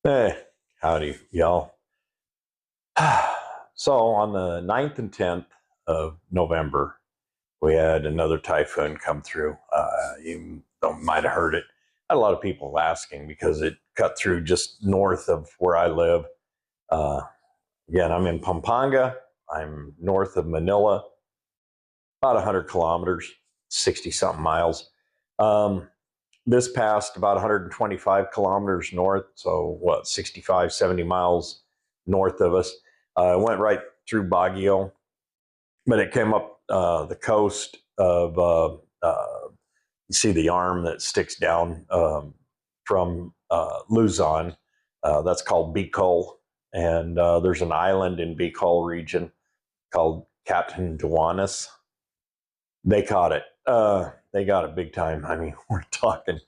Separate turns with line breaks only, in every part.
Hey, howdy, y'all. So on the 9th and 10th of November, we had another typhoon come through. Might have heard it. Had a lot of people asking because it cut through just north of where I live. Uh, Again, I'm in Pampanga. I'm north of Manila, about 100 kilometers, 60 something miles. Um, this passed about 125 kilometers north, so what, 65, 70 miles north of us. It went right through Baguio, but it came up the coast of, you see the arm that sticks down from Luzon. That's called Bicol. And there's an island in Bicol region called Catanduanes. They caught it. They got it big time. I mean, we're talking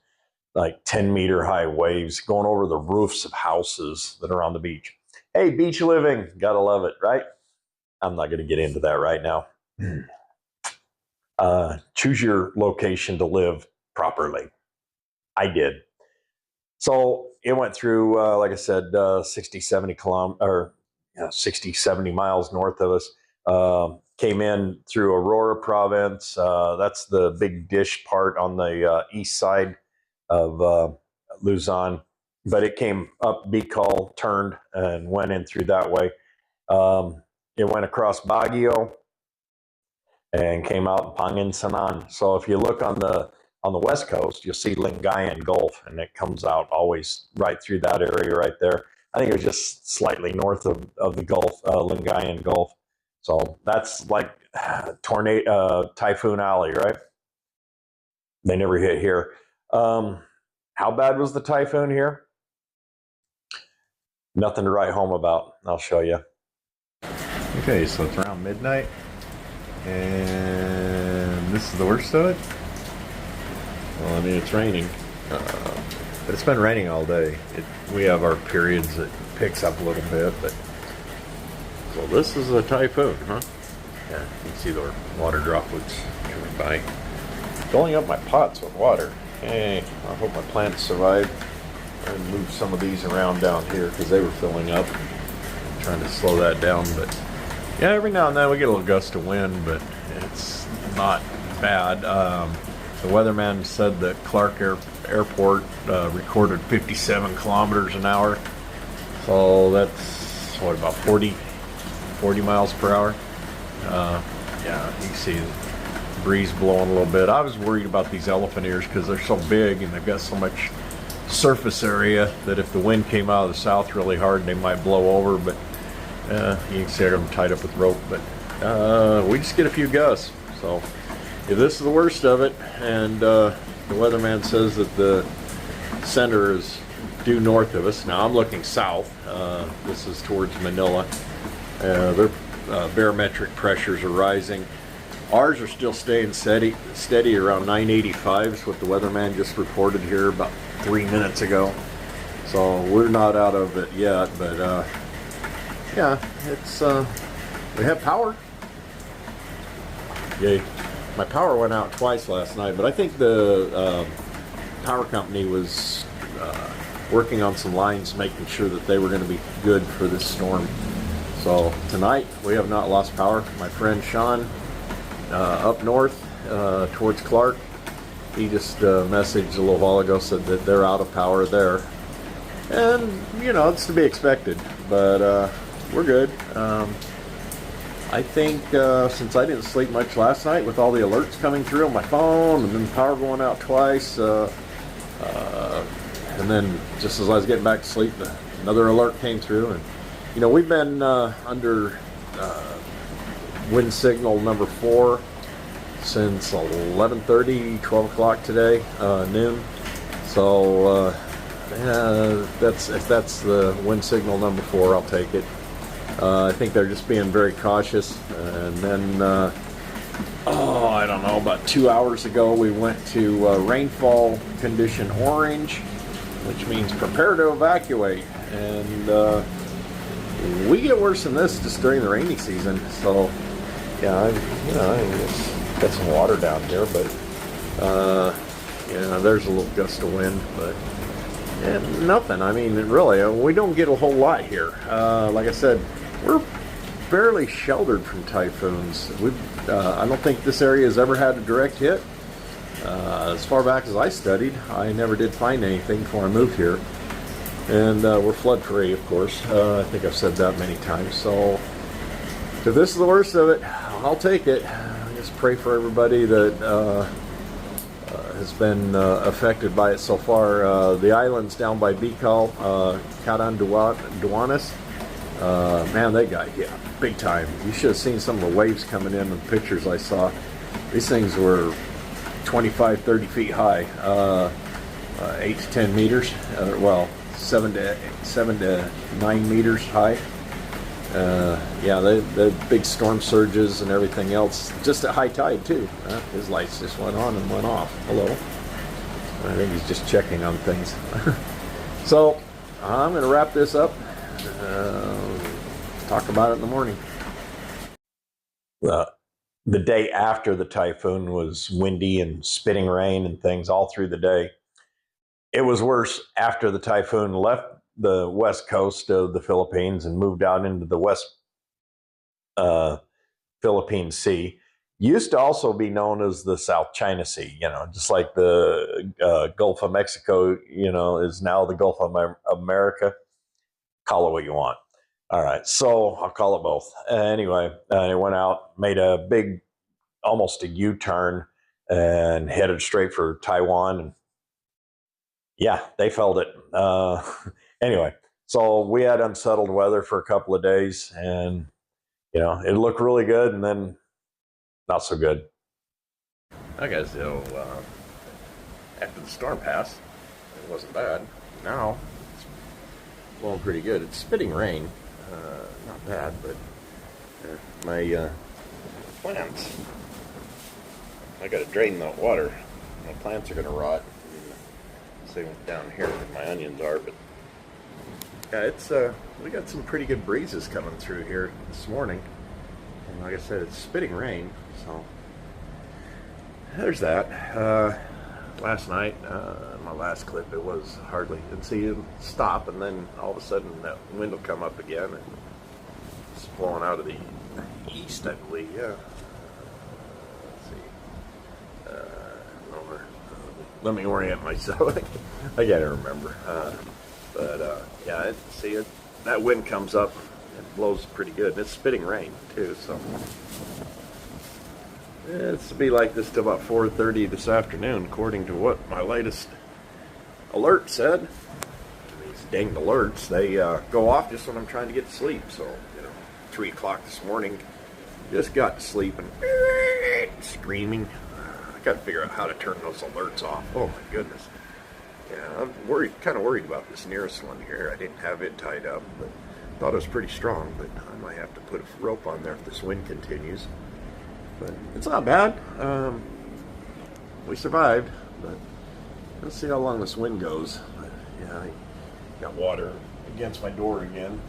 like 10-meter high waves going over the roofs of houses that are on the beach. Hey, beach living, gotta love it, right? I'm not going to get into that right now. Choose your location to live properly. I did. So it went through, like I said, 60, 70 kilometers, or 60, 70 miles north of us. Came in through Aurora province. That's the big dish part on the east side of Luzon, but it came up Bicol, turned, and went in through that way. It went across Baguio and came out in Pangasinan. So if you look on the west coast, you'll see Lingayen Gulf, and it comes out always right through that area right there. I think it was just slightly north of the Gulf, Lingayen Gulf. So that's like tornado, Typhoon Alley, right? They never hit here. How bad was the typhoon here? Nothing to write home about. I'll show you. Okay, so it's around midnight, and this is the worst of it. Well, I mean, it's raining, but it's been raining all day. We have our periods that picks up a little bit, but so this is a typhoon, huh? Yeah, you can see the water droplets coming by, filling up my pots with water. Hey, I hope my plants survive. I'm gonna move some of these around down here because they were filling up. I'm trying to slow that down, but yeah, every now and then we get a little gust of wind, but it's not bad. The weatherman said that Clark Airport recorded 57 kilometers an hour. So that's, what, about 40 miles per hour? Yeah, you can see the breeze blowing a little bit. I was worried about these elephant ears because they're so big and they've got so much surface area that if the wind came out of the south really hard, they might blow over. But you can see I got them tied up with rope. But we just get a few gusts. So if this is the worst of it, and the weatherman says that the center is due north of us. Now I'm looking south. This is towards Manila. Their barometric pressures are rising. Ours are still staying steady around 985 is what the weatherman just reported here about 3 minutes ago. So we're not out of it yet, but yeah, it's we have power. Yay. My power went out twice last night, but I think the power company was working on some lines, making sure that they were going to be good for this storm. So tonight we have not lost power. My friend Sean up north towards Clark, he just messaged a little while ago, said that they're out of power there. And, you know, it's to be expected, but we're good. I think since I didn't sleep much last night with all the alerts coming through on my phone and then the power going out twice, and then just as I was getting back to sleep, another alert came through. And, you know, we've been under wind signal number 4 since 11:30, 12 o'clock today, noon. So if that's the wind signal number 4, I'll take it. I think they're just being very cautious. And then, I don't know, about 2 hours ago, we went to rainfall condition orange, which means prepare to evacuate. And we get worse than this just during the rainy season. So, yeah, I got some water down here, but yeah, there's a little gust of wind. But Nothing. I mean, really, we don't get a whole lot here. Like I said, we're fairly sheltered from typhoons. I don't think this area has ever had a direct hit. As far back as I studied, I never did find anything before I moved here. And we're flood free, of course. I think I've said that many times. So if this is the worst of it, I'll take it. I just pray for everybody that has been affected by it so far. The islands down by Bicol, Catanduanes, man, they got hit big time. You should have seen some of the waves coming in the pictures I saw. These things were 25, 30 feet high, 8 to 10 meters, well, 7 to 9 meters high. Yeah, the big storm surges and everything else, just at high tide too. His lights just went on and went off. Hello. I think he's just checking on things. So I'm going to wrap this up. Talk about it in the morning. The day after the typhoon was windy and spitting rain and things all through the day. It was worse after the typhoon left the west coast of the Philippines and moved out into the west Philippine Sea. Used to also be known as the South China Sea, just like the Gulf of Mexico, is now the Gulf of America. Call it what you want. All right, so I'll call it both. Anyway, it went out, made a big, almost a U-turn, and headed straight for Taiwan. And yeah, they felt it. Anyway, so we had unsettled weather for a couple of days, and it looked really good, and then not so good. Okay, so after the storm passed, it wasn't bad. Now it's blowing pretty good. It's spitting rain, not bad, but my plants. I got to drain the water. My plants are going to rot. See down here where my onions are, but yeah, it's we got some pretty good breezes coming through here this morning, and like I said, it's spitting rain, so there's that. Last night, my last clip, it was hardly, and see it stop, and then all of a sudden that wind will come up again, and it's blowing out of the east, I believe. Yeah. Let's see. Let me orient myself. I gotta remember. Yeah, that wind comes up, it blows pretty good. And it's spitting rain too, so it's to be like this till about 4:30 this afternoon, according to what my latest alert said. These dang alerts, they go off just when I'm trying to get to sleep. So 3 o'clock this morning, just got to sleep and screaming. I got to figure out how to turn those alerts off. Oh my goodness. Yeah, I'm kind of worried about this nearest one here. I didn't have it tied up, but thought it was pretty strong. But I might have to put a rope on there if this wind continues. But it's not bad. We survived, but let's see how long this wind goes. But, yeah, I got water against my door again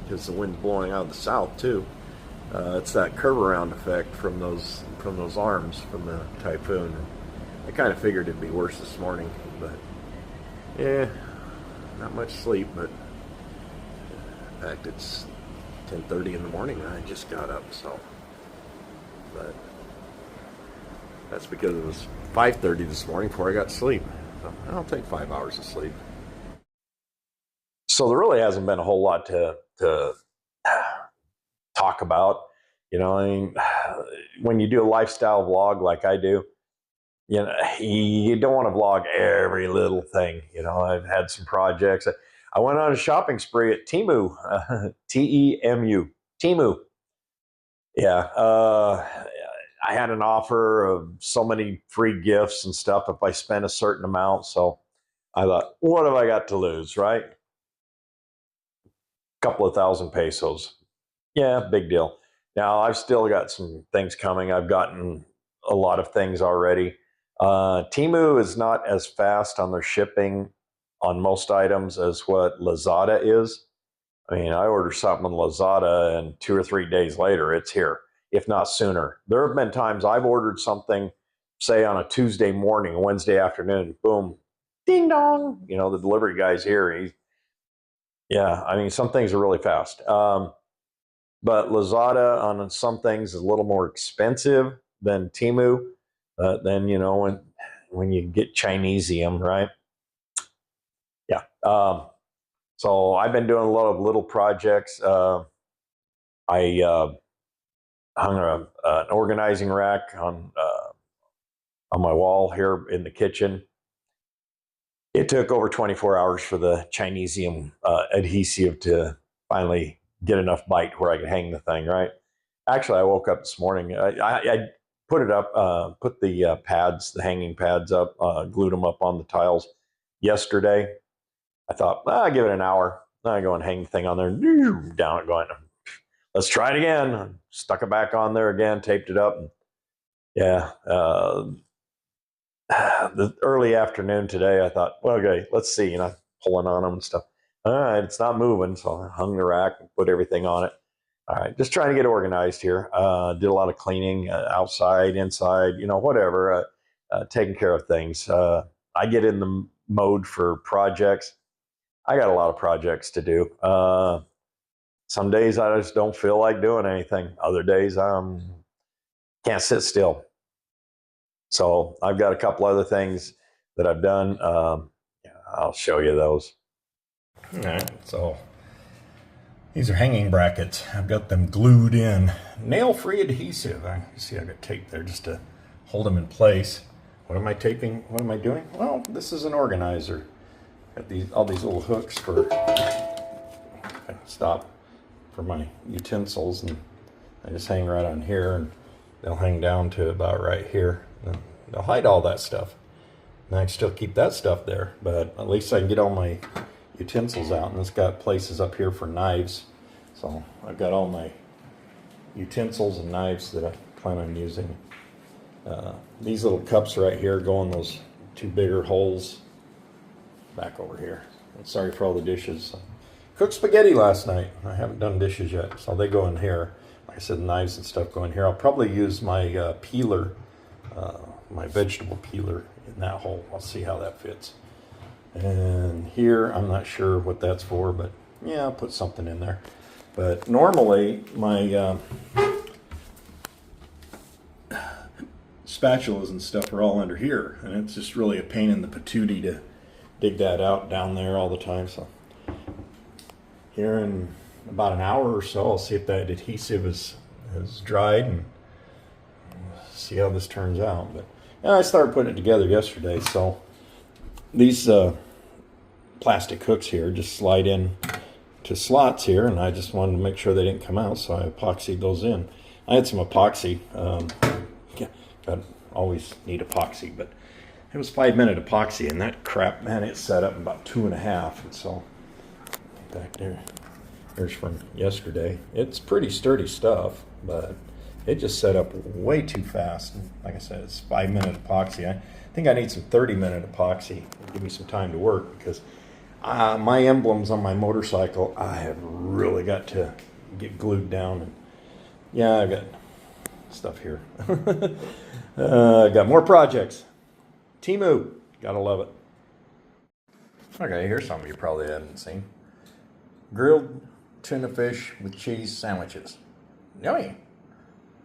because the wind's blowing out of the south too. It's that curve around effect from those arms from the typhoon. I kind of figured it'd be worse this morning, but yeah, not much sleep. But in fact, it's 10:30 in the morning and I just got up, so. But that's because it was 5:30 this morning before I got to sleep. So I'll take 5 hours of sleep. So there really hasn't been a whole lot to talk about. I mean, when you do a lifestyle vlog like I do, you don't want to vlog every little thing. I've had some projects. I went on a shopping spree at Temu, T-E-M-U, Temu. Yeah, I had an offer of so many free gifts and stuff if I spent a certain amount. So I thought, what have I got to lose, right? A couple of thousand pesos. Yeah, big deal. Now, I've still got some things coming. I've gotten a lot of things already. Temu is not as fast on their shipping on most items as what Lazada is. I mean, I order something on Lazada and 2 or 3 days later, it's here, if not sooner. There have been times I've ordered something, say on a Tuesday morning, Wednesday afternoon, boom, ding dong. You know, the delivery guy's here. Yeah, I mean, some things are really fast. But Lazada on some things is a little more expensive than Temu. Then, you know, when you get Chinesium, right? Yeah. So I've been doing a lot of little projects. I hung an organizing rack on my wall here in the kitchen. It took over 24 hours for the Chinesium adhesive to finally get enough bite where I could hang the thing, right? Actually, I woke up this morning. I put it up, put the pads, the hanging pads up, glued them up on the tiles yesterday. I thought, I'll give it an hour. Then I go and hang the thing on there, down it going, let's try it again. Stuck it back on there again, taped it up. And yeah, the early afternoon today, I thought, well, okay, let's see. And I'm pulling on them and stuff. All right, it's not moving. So I hung the rack and put everything on it. All right, just trying to get organized here. Did a lot of cleaning outside, inside, you know, whatever, taking care of things. I get in the mode for projects. I got a lot of projects to do. Some days I just don't feel like doing anything. Other days I can't sit still. So I've got a couple other things that I've done. I'll show you those. All right, so these are hanging brackets. I've got them glued in. Nail-free adhesive. You see I got tape there just to hold them in place. What am I taping? What am I doing? Well, this is an organizer. Got all these little hooks for for my utensils, and I just hang right on here, and they'll hang down to about right here. And they'll hide all that stuff. And I can still keep that stuff there, but at least I can get all my utensils out. And it's got places up here for knives. So I've got all my utensils and knives that I plan on using. These little cups right here go in those two bigger holes back over here. And sorry for all the dishes. Cooked spaghetti last night. I haven't done dishes yet, so they go in here. Like I said, knives and stuff go in here. I'll probably use my peeler, my vegetable peeler in that hole. I'll see how that fits. And here, I'm not sure what that's for, but yeah, I'll put something in there. But normally, my spatulas and stuff are all under here, and it's just really a pain in the patootie to dig that out down there all the time. So here in about an hour or so, I'll see if that adhesive is dried and see how this turns out. But I started putting it together yesterday, so these plastic hooks here just slide in to slots here, and I just wanted to make sure they didn't come out, so I epoxied those in. I had some epoxy. Always need epoxy, but it was 5-minute epoxy, and that crap, man, it set up in about 2.5. And so back there's from yesterday. It's pretty sturdy stuff, but it just set up way too fast. And like I said, it's 5-minute epoxy. I think I need some 30-minute epoxy to give me some time to work, because my emblems on my motorcycle, I have really got to get glued down. And yeah, I've got stuff here. Got more projects. Temu, gotta love it. Okay, here's something you probably haven't seen. Grilled tuna fish with cheese sandwiches. Yummy.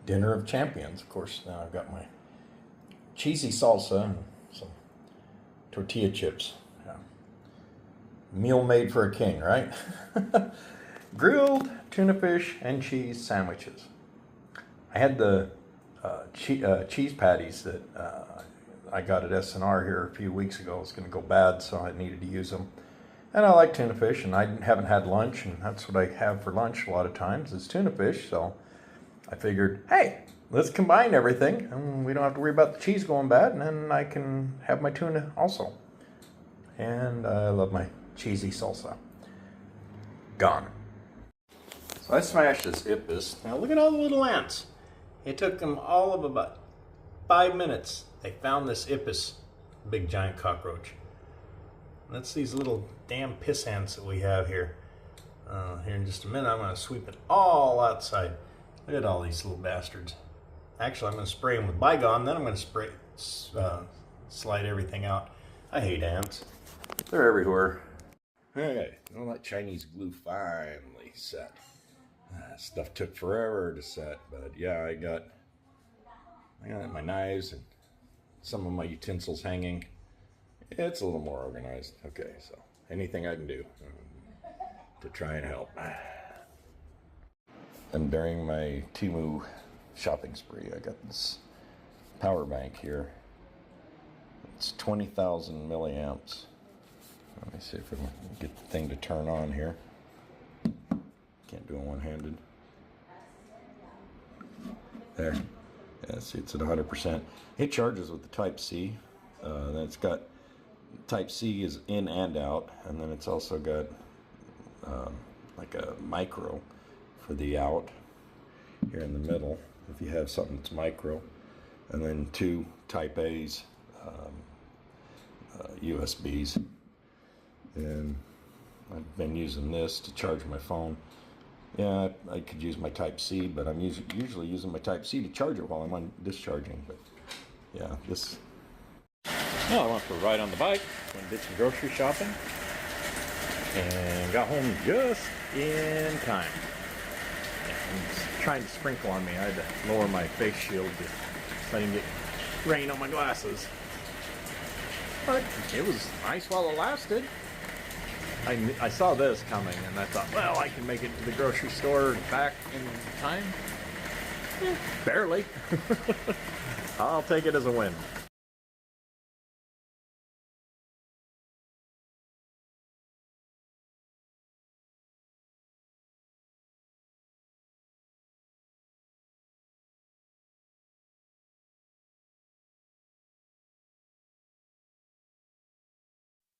Dinner of champions, of course. Now I've got my cheesy salsa and some tortilla chips. Yeah. Meal made for a king, right? Grilled tuna fish and cheese sandwiches. I had the cheese patties that I got at SNR here a few weeks ago. It was going to go bad, so I needed to use them. And I like tuna fish, and I haven't had lunch, and that's what I have for lunch a lot of times is tuna fish. So I figured, hey, let's combine everything, and we don't have to worry about the cheese going bad, and then I can have my tuna also. And I love my cheesy salsa. Gone. So I smashed this Ipis. Now look at all the little ants. It took them all of about 5 minutes. They found this Ipis, big giant cockroach. That's these little damn piss ants that we have here. Here in just a minute, I'm going to sweep it all outside. Look at all these little bastards. Actually, I'm going to spray them with Bygone, then I'm going to slide everything out. I hate ants. They're everywhere. Hey, well, that Chinese glue finally set. Stuff took forever to set, but yeah, I got my knives and some of my utensils hanging. It's a little more organized. Okay, so anything I can do to try and help. And during my Temu shopping spree, I got this power bank here. It's 20,000 milliamps. Let me see if I can get the thing to turn on here. Can't do it one-handed. There. Yeah, see, it's at 100%. It charges with the Type-C. Then it's got Type-C is in and out, and then it's also got like a micro for the out here in the middle, if you have something that's micro, and then two Type-A's, USBs. And I've been using this to charge my phone. Yeah, I could use my Type-C, but I'm usually using my Type-C to charge it while I'm on discharging. But yeah, this. Well, I went for a ride on the bike, went and did some grocery shopping, and got home just in time. And it's trying to sprinkle on me. I had to lower my face shield so I didn't get rain on my glasses. But it was nice while it lasted. I saw this coming, and I thought, well, I can make it to the grocery store and back in time. Barely. I'll take it as a win.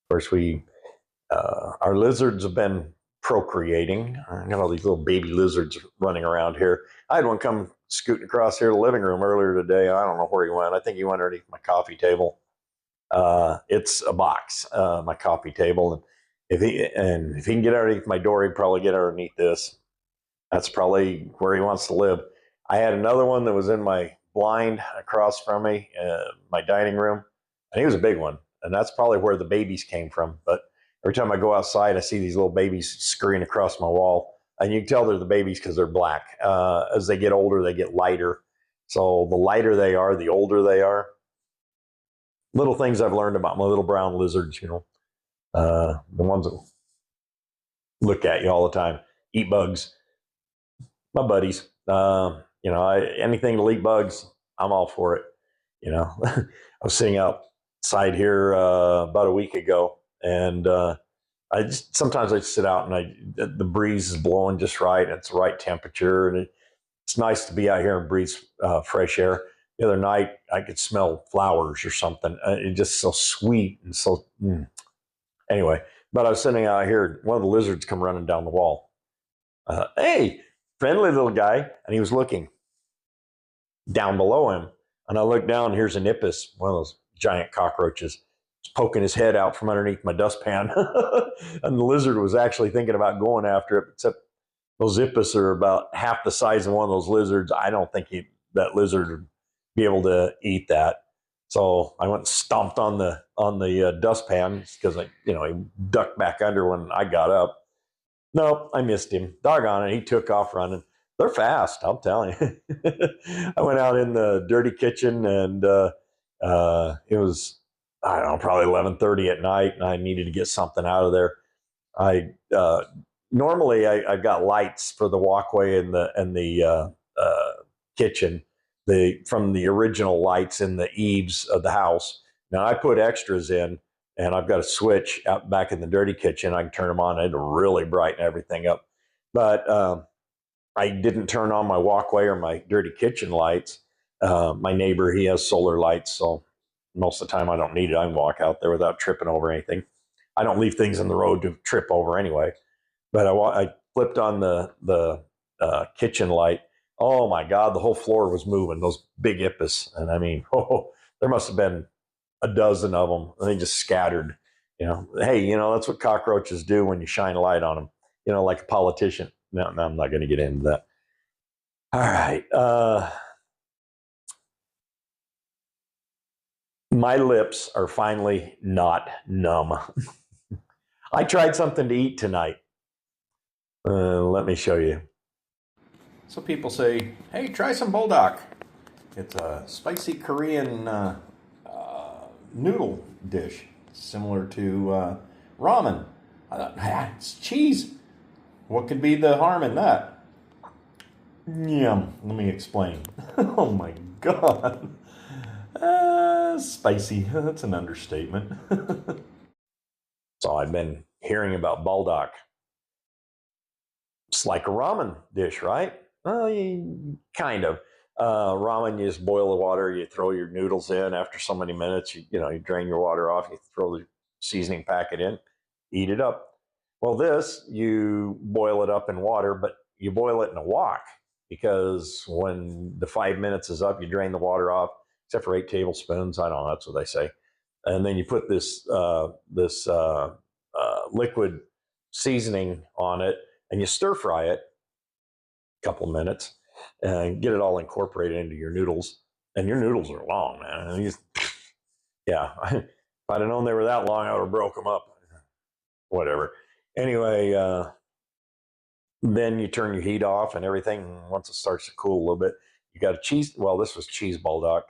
Of course, our lizards have been procreating. I got all these little baby lizards running around here. I had one come scooting across here to the living room earlier today. I don't know where he went. I think he went underneath my coffee table. It's a box, my coffee table, and if he can get underneath my door, he'd probably get underneath this. That's probably where he wants to live. I had another one that was in my blind across from me, my dining room, and he was a big one, and that's probably where the babies came from. But every time I go outside, I see these little babies scurrying across my wall, and you can tell they're the babies because they're black. As they get older, they get lighter. So the lighter they are, the older they are. Little things I've learned about my little brown lizards, the ones that look at you all the time, eat bugs. My buddies, anything to eat bugs, I'm all for it. I was sitting outside here about a week ago, and sometimes I sit out and the breeze is blowing just right. And it's the right temperature, and it's nice to be out here and breathe fresh air. The other night, I could smell flowers or something. It's just so sweet and so. Anyway, but I was sitting out here. One of the lizards come running down the wall. Hey, friendly little guy, and he was looking down below him. And I looked down. Here's an Ippus, one of those giant cockroaches, poking his head out from underneath my dustpan. And the lizard was actually thinking about going after it, except those Ippus are about half the size of one of those lizards. I don't think that lizard would be able to eat that. So I went and stomped on the dustpan because he ducked back under when I got up. Nope, I missed him. Doggone it, he took off running. They're fast, I'm telling you. I went out in the dirty kitchen, and it was, I don't know, probably 11:30 at night, and I needed to get something out of there. I normally I've got lights for the walkway and the kitchen, from the original lights in the eaves of the house. Now I put extras in, and I've got a switch out back in the dirty kitchen. I can turn them on and really brighten everything up. But I didn't turn on my walkway or my dirty kitchen lights. My neighbor, he has solar lights, so most of the time I don't need it. I can walk out there without tripping over anything. I don't leave things in the road to trip over anyway. But I flipped on the kitchen light. Oh my God, the whole floor was moving. Those big Ippus, and I mean, there must have been a dozen of them, and they just scattered. Hey, that's what cockroaches do when you shine a light on them. Like a politician. No, I'm not going to get into that. All right. My lips are finally not numb. I tried something to eat tonight. Let me show you. So people say, hey, try some buldak. It's a spicy Korean noodle dish, similar to ramen. I thought, it's cheese. What could be the harm in that? Yum. Let me explain. Oh my God. Spicy. That's an understatement. So I've been hearing about buldak. It's like a ramen dish, right? Well, kind of. Ramen, you just boil the water, you throw your noodles in. After so many minutes, you drain your water off, you throw the seasoning packet in, eat it up. Well, this, you boil it up in water, but you boil it in a wok, because when the 5 minutes is up, you drain the water off, except for 8 tablespoons. I don't know, that's what they say. And then you put this liquid seasoning on it, and you stir fry it a couple of minutes and get it all incorporated into your noodles. And your noodles are long, man. Yeah, if I'd have known they were that long, I would have broke them up. Whatever. Anyway, then you turn your heat off and everything. Once it starts to cool a little bit, you got a cheese. Well, this was cheese buldak.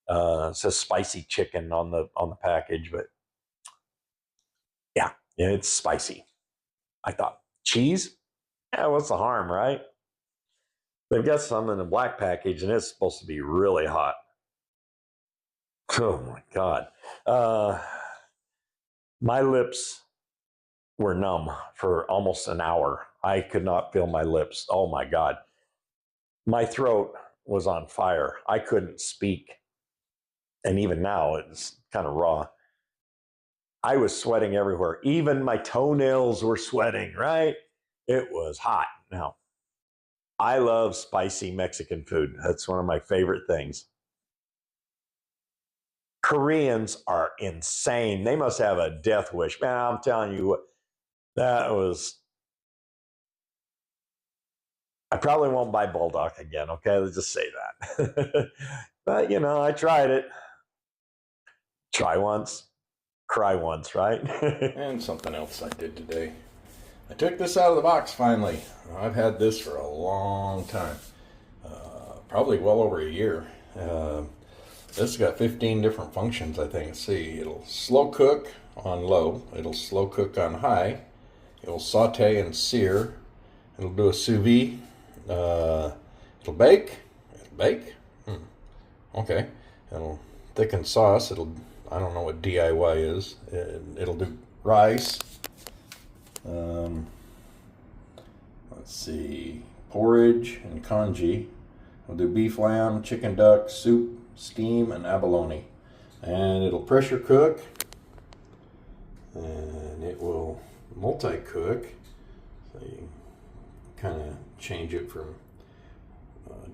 It says spicy chicken on the package, but yeah, it's spicy. I thought, cheese? Yeah, what's the harm, right? They've got some in a black package, and it's supposed to be really hot. Oh my God. My lips were numb for almost an hour. I could not feel my lips. Oh my God. My throat was on fire. I couldn't speak. And even now, it's kind of raw. I was sweating everywhere. Even my toenails were sweating, right? It was hot. Now, I love spicy Mexican food. That's one of my favorite things. Koreans are insane. They must have a death wish. Man, I'm telling you what, that was. I probably won't buy buldak again, okay? Let's just say that. But, I tried it. Try once, cry once, right?
And something else I did today. I took this out of the box finally. I've had this for a long time. Probably well over a year. This has got 15 different functions, I think. Let's see, it'll slow cook on low. It'll slow cook on high. It'll saute and sear. It'll do a sous vide. It'll bake. It'll bake. Okay. It'll thicken sauce. I don't know what DIY is. It'll do rice. Let's see, porridge and congee. We'll do beef, lamb, chicken, duck, soup, steam, and abalone. And it'll pressure cook, and it will multi-cook. So you kind of change it from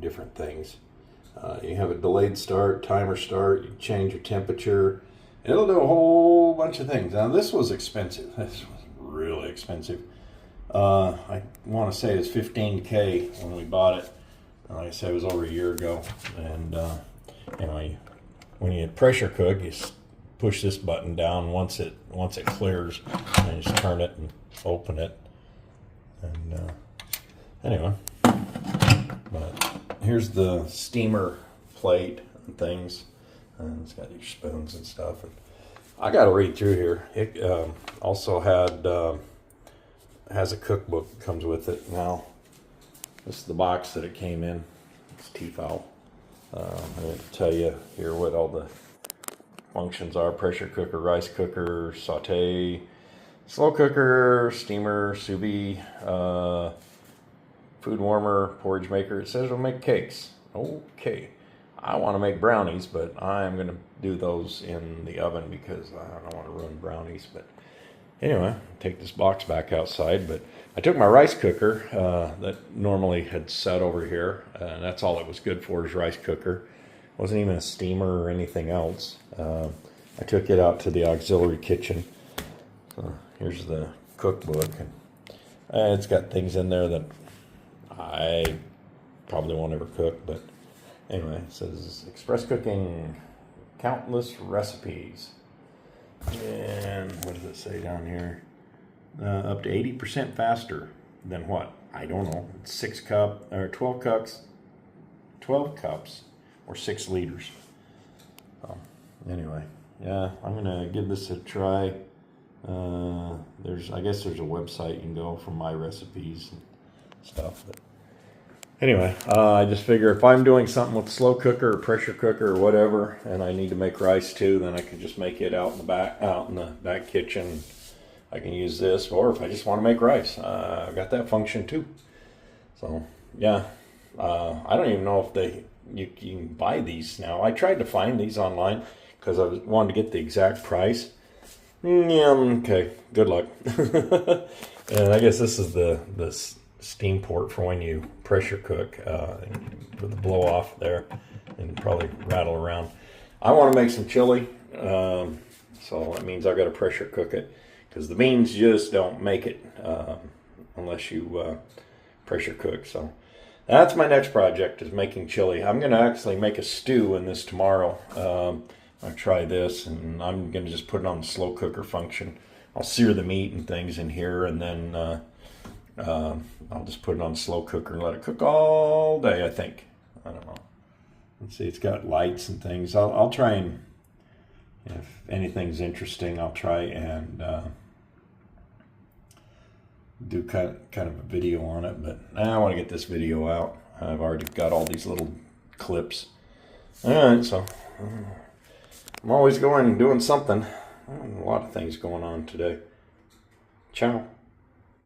different things. You have a delayed start, timer start, you change your temperature. It'll do a whole bunch of things. Now, this was expensive. This was really expensive. I want to say it's $15K when we bought it. Like I said, it was over a year ago. And when you pressure cook, you push this button down once it clears, and you just turn it and open it. And anyway, but here's the steamer plate and things, and it's got your spoons and stuff. And I got to read through here. It also has a cookbook that comes with it. Now, this is the box that it came in. It's Typhoon. I'm going to tell you here what all the functions are: pressure cooker, rice cooker, saute, slow cooker, steamer, sous vide, food warmer, porridge maker. It says it'll make cakes. Okay. I want to make brownies, but I'm going to do those in the oven because I don't want to ruin brownies. But anyway, take this box back outside. But I took my rice cooker that normally had set over here, and that's all it was good for, is rice cooker. It wasn't even a steamer or anything else. I took it out to the auxiliary kitchen. So here's the cookbook. And it's got things in there that I probably won't ever cook, but anyway, it says express cooking, countless recipes. And what does it say down here? Up to 80% faster than what? I don't know. 6 cup or 12 cups. 12 cups or 6 liters. Anyway, yeah, I'm gonna give this a try. I guess there's a website you can go for my recipes and stuff. But anyway, I just figure if I'm doing something with a slow cooker or pressure cooker or whatever, and I need to make rice too, then I can just make it out in the back kitchen. I can use this, or if I just want to make rice, I've got that function too. So yeah, I don't even know if you can buy these now. I tried to find these online because I wanted to get the exact price. Yeah, okay, good luck. And I guess this is the steam port for when you pressure cook. Put the blow off there and probably rattle around. I want to make some chili, so that means I've got to pressure cook it because the beans just don't make it unless you pressure cook. So that's my next project, is making chili. I'm going to actually make a stew in this tomorrow. I'll try this, and I'm going to just put it on the slow cooker function. I'll sear the meat and things in here, and then I'll just put it on the slow cooker and let it cook all day, I think. I don't know. Let's see, it's got lights and things. I'll try and, if anything's interesting, I'll try and do kind of a video on it, but I want to get this video out. I've already got all these little clips. All right, so I'm always going and doing something. A lot of things going on today. Ciao.